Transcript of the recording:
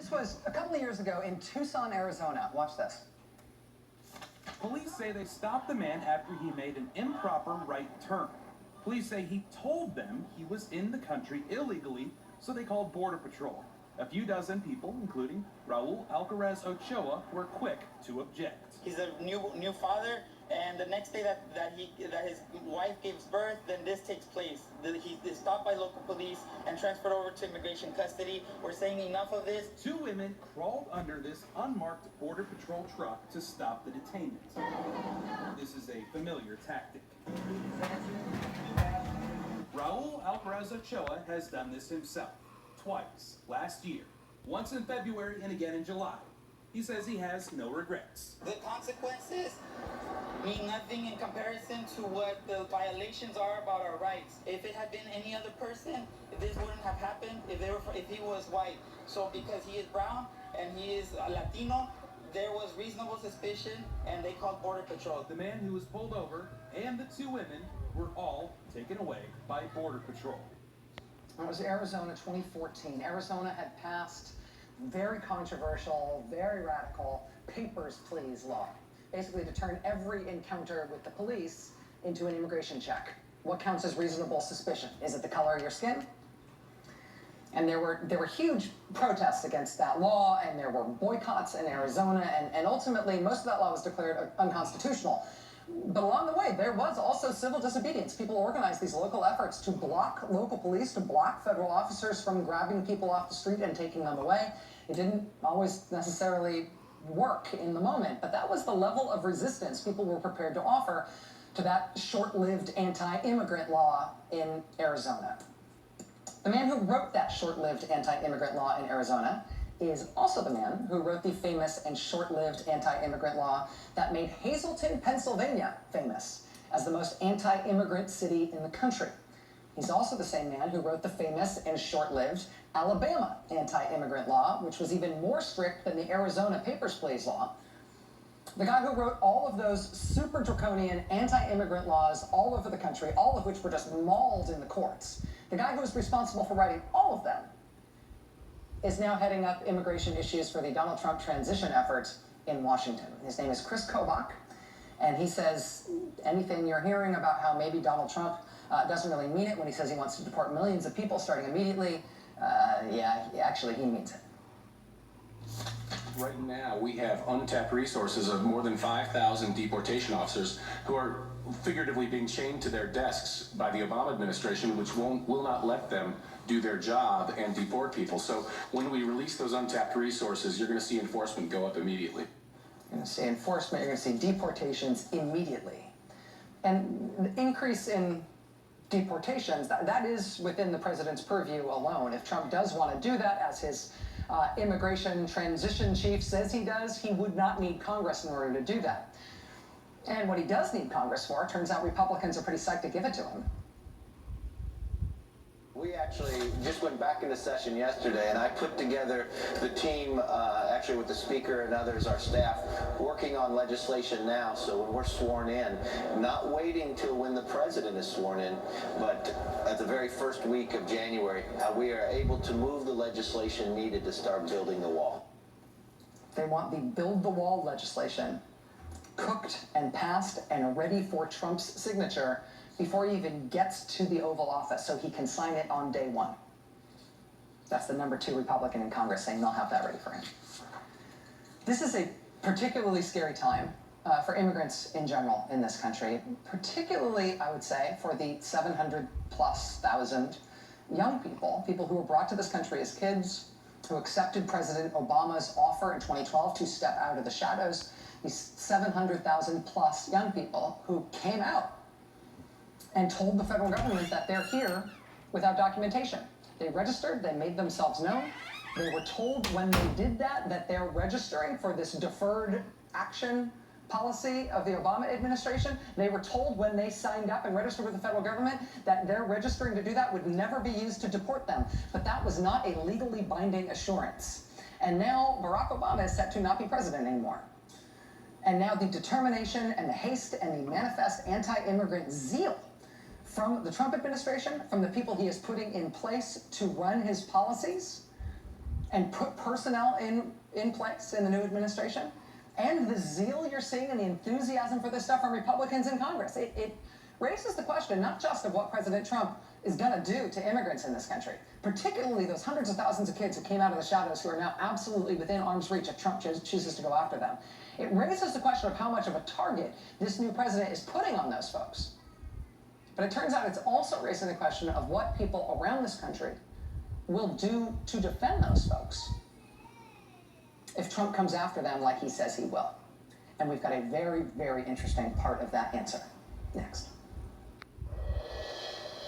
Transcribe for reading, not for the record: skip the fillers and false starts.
This was a couple of years ago in Tucson, Arizona. Watch this. Police say they stopped the man after he made an improper right turn. Police say he told them he was in the country illegally, so they called Border Patrol. A few dozen people, including Raul Alcaraz Ochoa, were quick to object. He's a new father, and the next day that his wife gives birth, then this takes place. He's stopped by local police and transferred over to immigration custody. We're saying enough of this. Two women crawled under this unmarked Border Patrol truck to stop the detainment. This is a familiar tactic. Raul Alcaraz Ochoa has done this himself. Twice last year, once in February and again in July. He says he has no regrets. The consequences mean nothing in comparison to what the violations are about our rights. If it had been any other person, this wouldn't have happened if he was white. So because he is brown and he is Latino, there was reasonable suspicion and they called Border Patrol. The man who was pulled over and the two women were all taken away by Border Patrol. It was Arizona 2014. Arizona had passed very controversial, very radical Papers, Please law, basically to turn every encounter with the police into an immigration check. What counts as reasonable suspicion? Is it the color of your skin? And there were huge protests against that law, and there were boycotts in Arizona, and ultimately most of that law was declared unconstitutional. But along the way, there was also civil disobedience. People organized these local efforts to block local police, to block federal officers from grabbing people off the street and taking them away. It didn't always necessarily work in the moment, but that was the level of resistance people were prepared to offer to that short-lived anti-immigrant law in Arizona. The man who wrote that short-lived anti-immigrant law in Arizona is also the man who wrote the famous and short-lived anti-immigrant law that made Hazleton, Pennsylvania famous as the most anti-immigrant city in the country. He's also the same man who wrote the famous and short-lived Alabama anti-immigrant law, which was even more strict than the Arizona Papers, Please law. The guy who wrote all of those super draconian anti-immigrant laws all over the country, all of which were just mauled in the courts. The guy who was responsible for writing all of them is now heading up immigration issues for the Donald Trump transition effort in Washington. His name is Chris Kobach, and he says anything you're hearing about how maybe Donald Trump doesn't really mean it when he says he wants to deport millions of people starting immediately. Actually, he means it. Right now, we have untapped resources of more than 5,000 deportation officers who are figuratively being chained to their desks by the Obama administration, which will not let them do their job and deport people. So when we release those untapped resources, you're going to see enforcement go up immediately. You're going to see enforcement, you're going to see deportations immediately. And the increase in deportations, that is within the president's purview alone. If Trump does want to do that, as his immigration transition chief says he does, he would not need Congress in order to do that. And what he does need Congress for, turns out Republicans are pretty psyched to give it to him. We actually just went back into session yesterday, and I put together the team, actually with the speaker and others, our staff, working on legislation now. So when we're sworn in, not waiting till when the president is sworn in, but at the very first week of January, we are able to move the legislation needed to start building the wall. They want the Build the Wall legislation cooked and passed and ready for Trump's signature before he even gets to the Oval Office, so he can sign it on day one. That's the number 2 Republican in Congress saying they'll have that ready for him. This is a particularly scary time for immigrants in general in this country, particularly, I would say, for the 700,000+ young people who were brought to this country as kids, who accepted President Obama's offer in 2012 to step out of the shadows. These 700,000+ young people who came out and told the federal government that they're here without documentation. They registered, they made themselves known. They were told when they did that they're registering for this deferred action policy of the Obama administration. They were told when they signed up and registered with the federal government that their registering to do that would never be used to deport them. But that was not a legally binding assurance. And now Barack Obama is set to not be president anymore. And now the determination and the haste and the manifest anti-immigrant zeal from the Trump administration, from the people he is putting in place to run his policies, and put personnel in place in the new administration, and the zeal you're seeing and the enthusiasm for this stuff from Republicans in Congress, it raises the question not just of what President Trump is going to do to immigrants in this country, particularly those hundreds of thousands of kids who came out of the shadows who are now absolutely within arm's reach if Trump chooses to go after them. It raises the question of how much of a target this new president is putting on those folks. But it turns out it's also raising the question of what people around this country will do to defend those folks if Trump comes after them like he says he will. And we've got a very, very interesting part of that answer next.